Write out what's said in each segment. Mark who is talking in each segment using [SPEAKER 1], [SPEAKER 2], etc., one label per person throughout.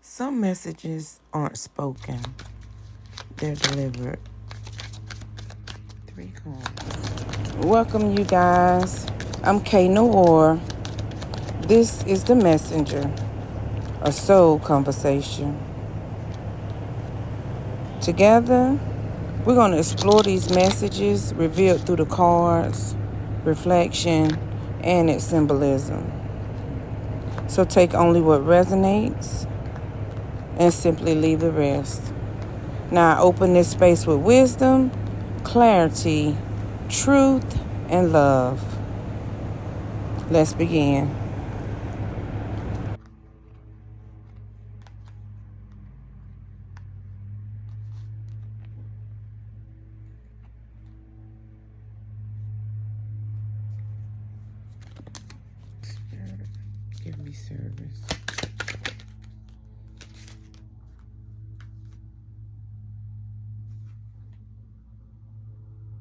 [SPEAKER 1] Some messages aren't spoken, they're delivered. 3 cards. Welcome, you guys. I'm Kaye Noir. This is The Messenger, a soul conversation. Together, we're going to explore these messages revealed through the cards, reflection, and its symbolism. So take only what resonates and simply leave the rest. Now I open this space with wisdom, clarity, truth, and love. Let's begin. Spirit, give me service.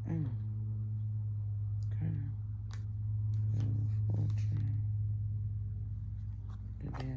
[SPEAKER 1] Okay. Fortune. The devil.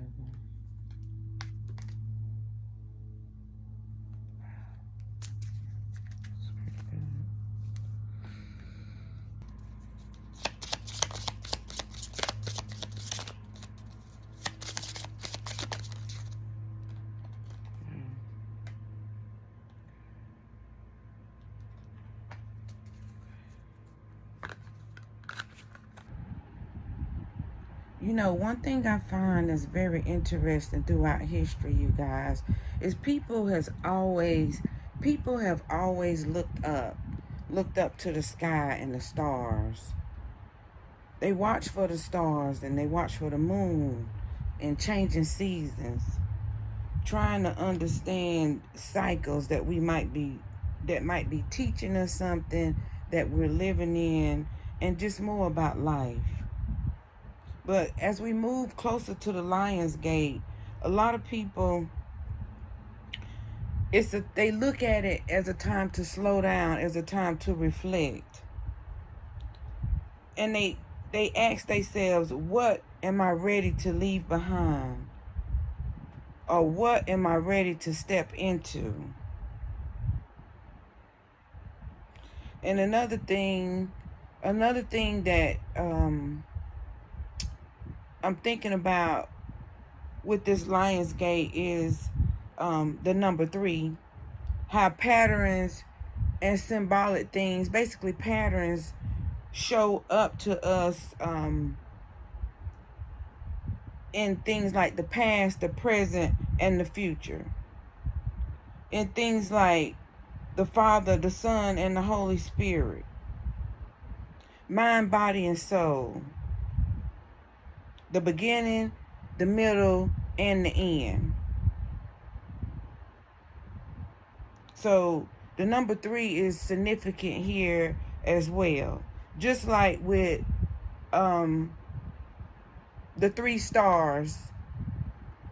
[SPEAKER 1] You know, one thing I find that's very interesting throughout history, you guys, is people have always looked up to the sky and the stars. They watch for the stars and they watch for the moon and changing seasons, trying to understand cycles that might be teaching us something that we're living in, and just more about life. But as we move closer to the Lion's Gate, a lot of people, they look at it as a time to slow down, as a time to reflect. And they ask themselves, what am I ready to leave behind? Or what am I ready to step into? And another thing that I'm thinking about with this Lion's Gate is the number 3. How patterns and symbolic things, basically patterns, show up to us in things like the past, the present, and the future. In things like the Father, the Son, and the Holy Spirit. Mind, body, and soul. The beginning, the middle, and the end. So the number 3 is significant here as well. Just like with the 3 stars,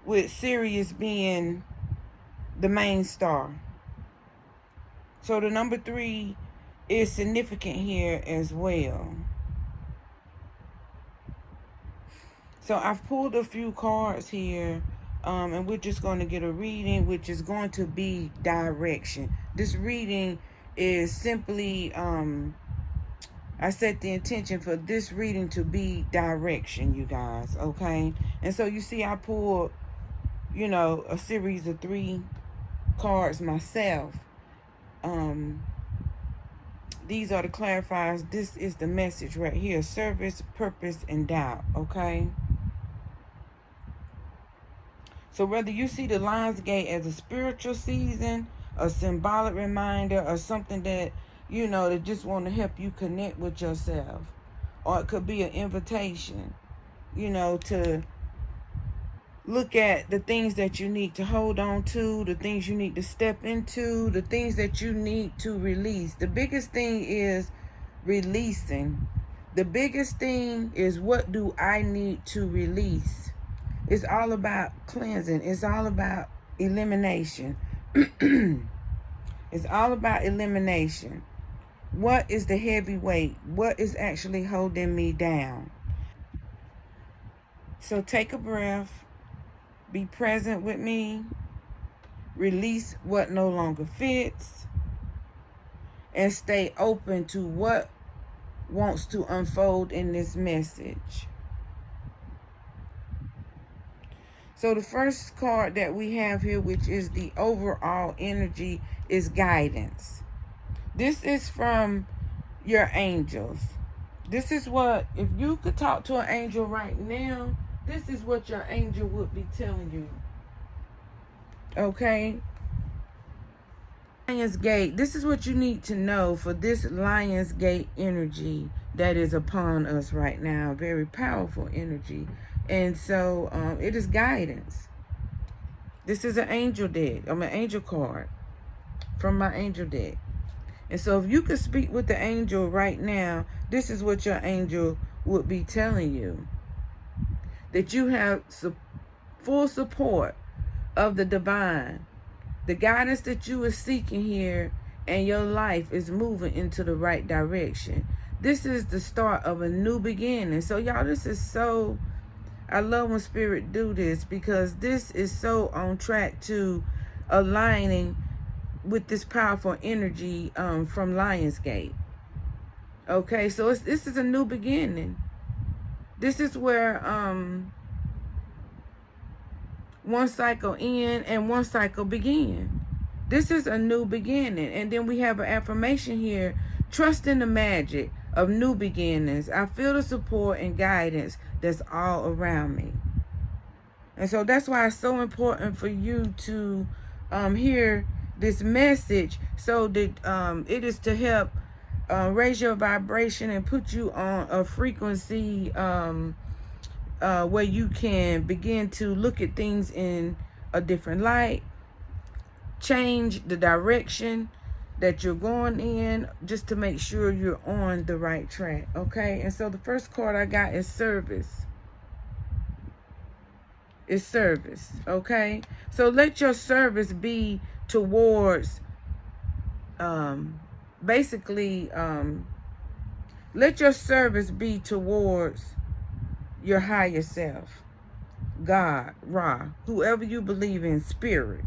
[SPEAKER 1] with Sirius being the main star. So the number 3 is significant here as well. So I've pulled a few cards here, and we're just going to get a reading, which is going to be direction. This reading is simply, I set the intention for this reading to be direction, you guys, okay? And so you see I pulled, a series of 3 cards myself. These are the clarifiers. This is the message right here: service, purpose, and doubt, okay? So whether you see the Lion's Gate as a spiritual season, a symbolic reminder, or something that, that just want to help you connect with yourself, or it could be an invitation, to look at the things that you need to hold on to, the things you need to step into, the things that you need to release. The biggest thing is releasing. The biggest thing is, what do I need to release? It's all about cleansing. It's all about elimination. It's all about elimination. What is the heavy weight? What is actually holding me down? So take a breath. Be present with me. Release what no longer fits. And stay open to what wants to unfold in this message. So the first card that we have here, which is the overall energy, is guidance. This is from your angels. This is what, if you could talk to an angel right now, this is what your angel would be telling you. Okay? Lion's Gate, this is what you need to know for this Lion's Gate energy that is upon us right now. Very powerful energy. And so it is guidance. This is an angel deck. I'm an angel card from my angel deck. And so if you could speak with the angel right now, this is what your angel would be telling you. That you have full support of the divine. The guidance that you are seeking here, and your life is moving into the right direction. This is the start of a new beginning. So y'all, this is so, I love when spirit do this, because this is so on track to aligning with this powerful energy from Lionsgate. Okay, so this is a new beginning. This is where one cycle end and one cycle begin. This is a new beginning. And then we have an affirmation here. Trust in the magic of new beginnings. I feel the support and guidance that's all around me. And so that's why it's so important for you to hear this message, so that it is to help raise your vibration and put you on a frequency where you can begin to look at things in a different light, change the direction that you're going in, just to make sure you're on the right track. Okay, and so the first card I got is service. It's service. Okay, so let your service be towards basically let your service be towards your higher self, God, Ra, whoever you believe in, spirit.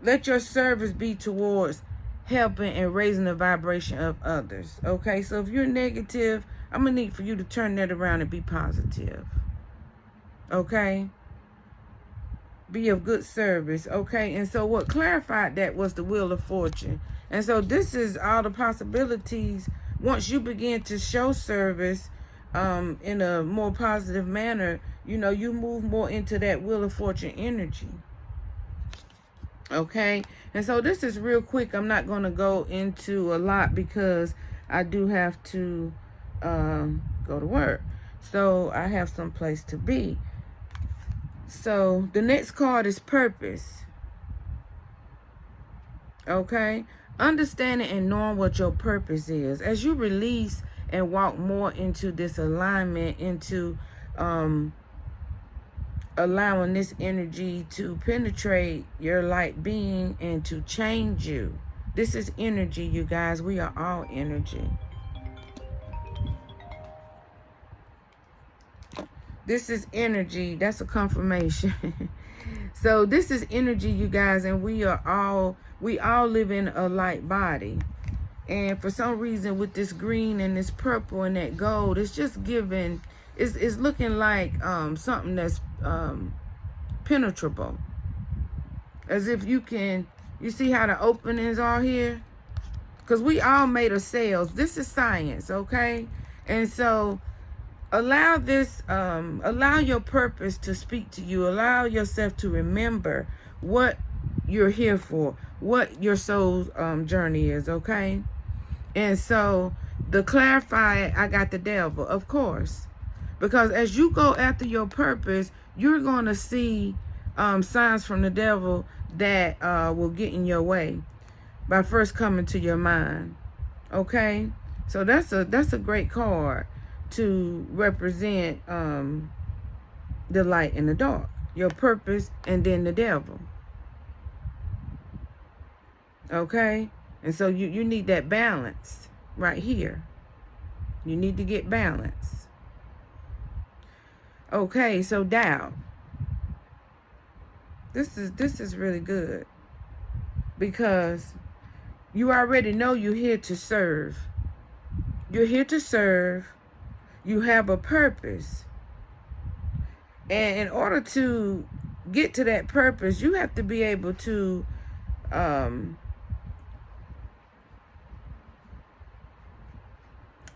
[SPEAKER 1] Let your service be towards helping and raising the vibration of others. Okay, so if you're negative, I'm gonna need for you to turn that around and be positive. Okay, be of good service. Okay, and so what clarified that was the Wheel of Fortune. And so this is all the possibilities once you begin to show service in a more positive manner. You know, you move more into that Wheel of Fortune energy. Okay, and so this is real quick. I'm not going to go into a lot because I do have to go to work, so I have some place to be. So the next card is purpose. Okay, understanding and knowing what your purpose is. As you release and walk more into this alignment, into allowing this energy to penetrate your light being and to change you. This is energy, you guys. We are all energy. This is energy. That's a confirmation. So this is energy, you guys, and we all live in a light body. And for some reason, with this green and this purple and that gold, it's just giving, it's looking like something that's penetrable. As if you see how the openings are here? Because we all made of cells. This is science, okay? And so allow this, allow your purpose to speak to you. Allow yourself to remember what you're here for, what your soul's journey is, okay? And so the clarify, I got the devil, of course. Because as you go after your purpose, you're going to see signs from the devil that will get in your way by first coming to your mind. Okay? So that's a great card to represent the light and the dark. Your purpose and then the devil. Okay? And so you need that balance right here. You need to get balance. Okay, so doubt. This is really good, because you already know you're here to serve. You're here to serve. You have a purpose. And in order to get to that purpose, you have to be able to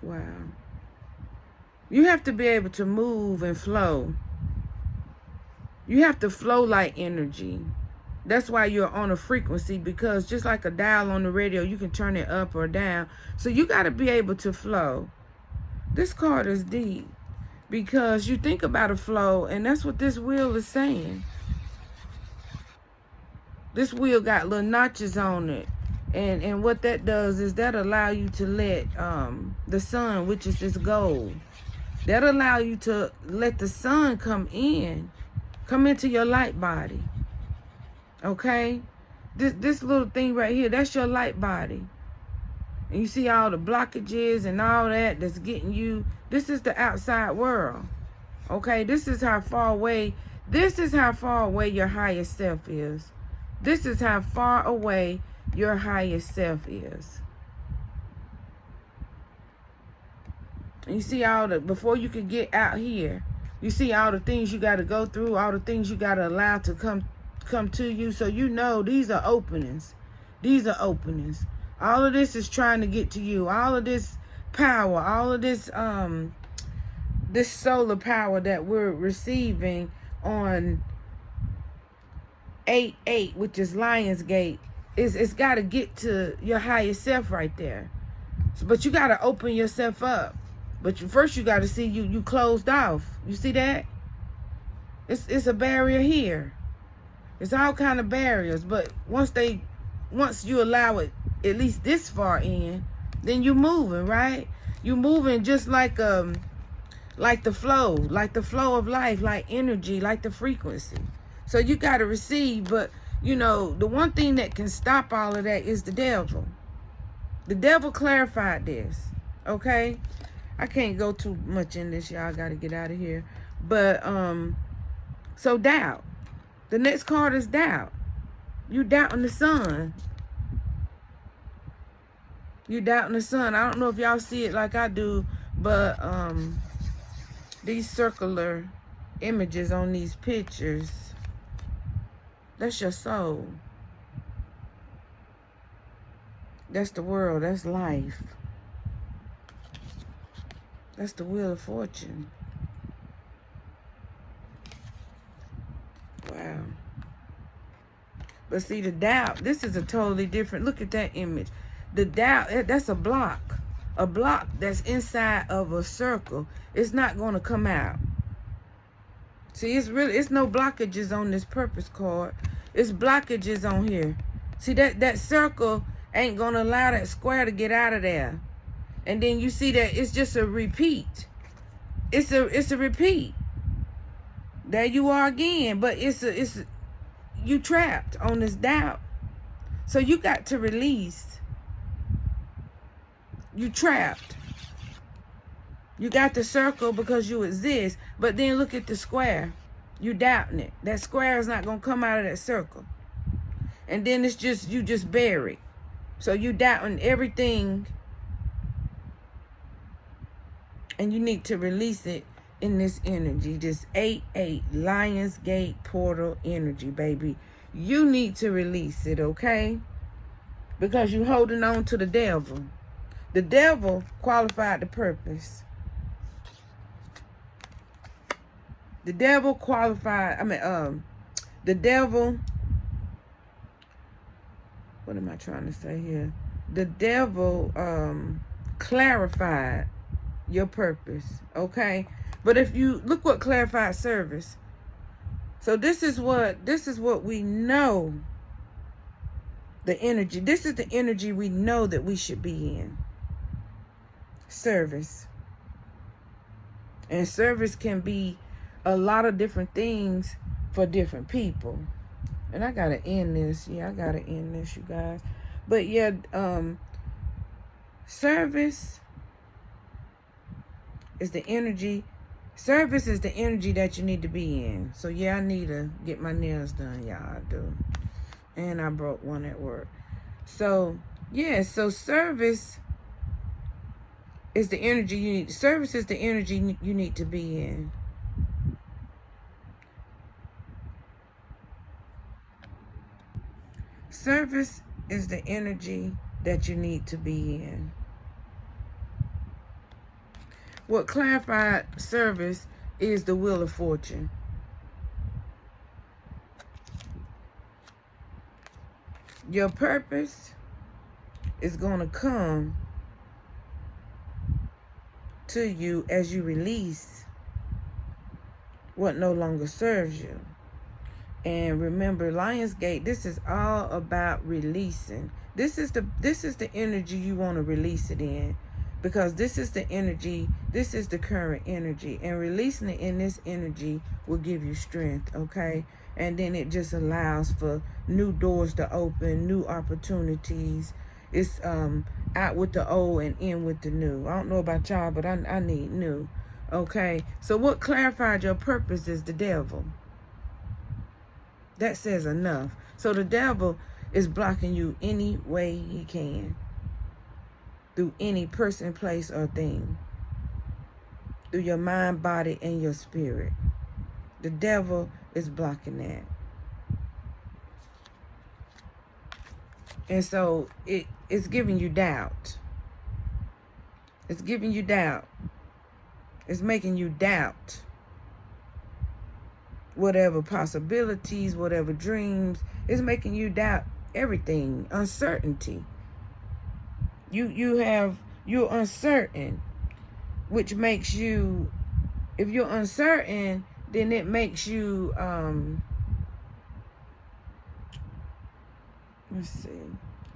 [SPEAKER 1] wow. You have to be able to move and flow. You have to flow like energy. That's why you're on a frequency, because just like a dial on the radio, you can turn it up or down. So you got to be able to flow. This card is deep, because you think about a flow, and that's what this wheel is saying. This wheel got little notches on it. And what that does is that allow you to let the sun, which is this gold, that allow you to let the sun come into your light body. Okay? This little thing right here, that's your light body. And you see all the blockages and all that that's getting you. This is the outside world. Okay? This is how far away your highest self is. This is how far away your highest self is. And you see all the, before you can get out here, you see all the things you got to go through, all the things you got to allow to come to you. So you know these are openings. These are openings. All of this is trying to get to you. All of this power, all of this this solar power that we're receiving on 8/8, which is Lionsgate, it's got to get to your higher self right there. But you got to open yourself up. But first you got to see you closed off. You see that? It's a barrier here. It's all kind of barriers. But once you allow it at least this far in, then you moving, right? You moving just like the flow of life, like energy, like the frequency. So you got to receive. But you know, the one thing that can stop all of that is the devil. The devil clarified this. Okay? I can't go too much in this, y'all. Got to get out of here. But so doubt. The next card is doubt. You doubting the sun. You doubting the sun. I don't know if y'all see it like I do, but these circular images on these pictures, that's your soul. That's the world. That's life. That's the wheel of fortune. Wow. But see, the doubt, this is a totally different, look at that image. The doubt, that's a block. A block that's inside of a circle. It's not going to come out. See, it's no blockages on this purpose card. It's blockages on here. See, that circle ain't going to allow that square to get out of there. And then you see that it's just a repeat. It's a repeat. There you are again. But you trapped on this doubt. So you got to release. You trapped. You got the circle because you exist. But then look at the square. You doubting it. That square is not going to come out of that circle. And then it's just, you just buried. So you doubting everything. And you need to release it in this energy. This 8/8 Lionsgate portal energy, baby. You need to release it, okay? Because you're holding on to the devil. The devil qualified the purpose. The devil qualified, the devil, what am I trying to say here? The devil clarified your purpose, okay? But if you look what clarified service. So this is what we know. The energy. This is the energy we know that we should be in. Service. And service can be a lot of different things for different people. And I gotta end this. Yeah, I gotta end this, you guys. But yeah, service is the energy. Service is the energy that you need to be in. So yeah, I need to get my nails done, y'all. I do. And I broke one at work. So yeah, so service is the energy you need. Service is the energy you need to be in. Service is the energy that you need to be in. What clarified service is the wheel of fortune. Your purpose is going to come to you as you release what no longer serves you. And remember, Lionsgate, this is all about releasing. This is the energy you want to release it in. Because this is the energy, this is the current energy. And releasing it in this energy will give you strength, okay? And then it just allows for new doors to open, new opportunities. It's out with the old and in with the new. I don't know about y'all, but I need new, okay? So what clarified your purpose is the devil. That says enough. So the devil is blocking you any way he can. Through any person, place, or thing. Through your mind, body, and your spirit. The devil is blocking that. And so it's giving you doubt. It's giving you doubt. It's making you doubt whatever possibilities, whatever dreams. It's making you doubt everything. Uncertainty. You're uncertain, which makes you, if you're uncertain, then it makes you let's see,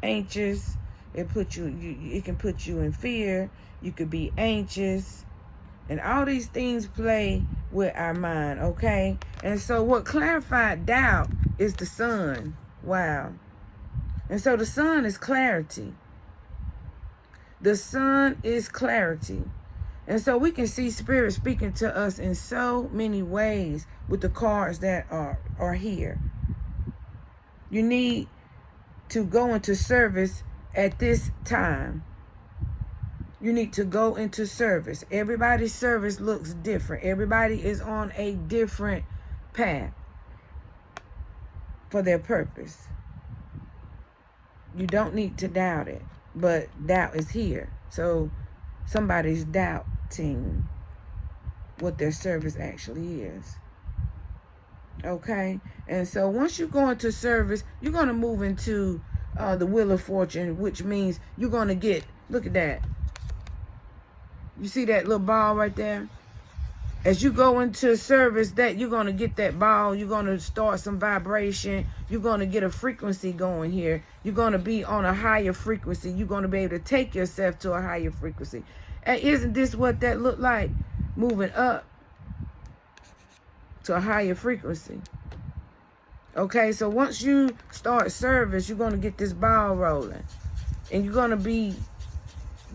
[SPEAKER 1] anxious. It can put you in fear. You could be anxious, and all these things play with our mind, okay? And so what clarified doubt is the sun. Wow. And so the sun is clarity. The sun is clarity. And so we can see spirit speaking to us in so many ways with the cards that are here. You need to go into service at this time. You need to go into service. Everybody's service looks different. Everybody is on a different path for their purpose. You don't need to doubt it. But doubt is here. So somebody's doubting what their service actually is. Okay? And so once you go into service, you're going to move into the wheel of fortune, which means you're going to get, look at that. You see that little ball right there? As you go into service, that you're going to get that ball. You're going to start some vibration. You're going to get a frequency going here. You're going to be on a higher frequency. You're going to be able to take yourself to a higher frequency. And isn't this what that looked like? Moving up to a higher frequency. Okay, so once you start service, you're going to get this ball rolling. And you're going to be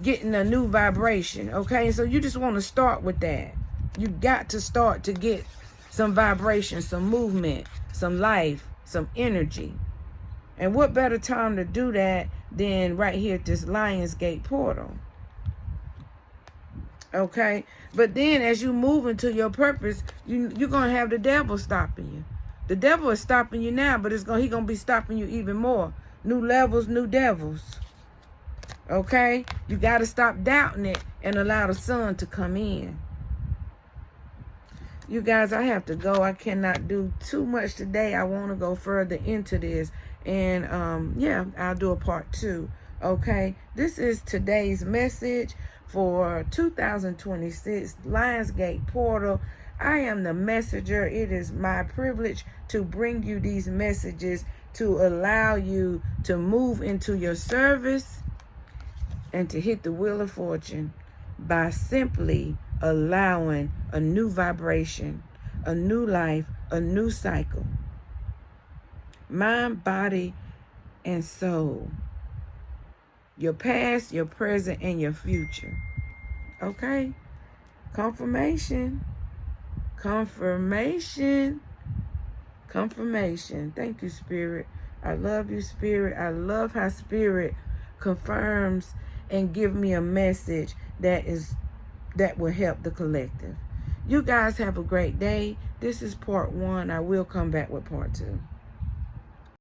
[SPEAKER 1] getting a new vibration. Okay, so you just want to start with that. You got to start to get some vibration, some movement, some life, some energy. And what better time to do that than right here at this Lionsgate portal? Okay? But then as you move into your purpose, you're going to have the devil stopping you. The devil is stopping you now, but he's going to be stopping you even more. New levels, new devils. Okay? You got to stop doubting it and allow the sun to come in. You guys, I have to go. I cannot do too much today. I want to go further into this. And, yeah, I'll do a part 2. Okay? This is today's message for 2026 Lionsgate Portal. I am the messenger. It is my privilege to bring you these messages to allow you to move into your service and to hit the wheel of fortune by simply allowing a new vibration, a new life, a new cycle. Mind, body, and soul. Your past, your present, and your future. Okay? Confirmation. Confirmation. Confirmation. Thank you, Spirit. I love you, Spirit. I love how Spirit confirms and give me a message that will help the collective. You guys have a great day. This is part 1. I will come back with part 2.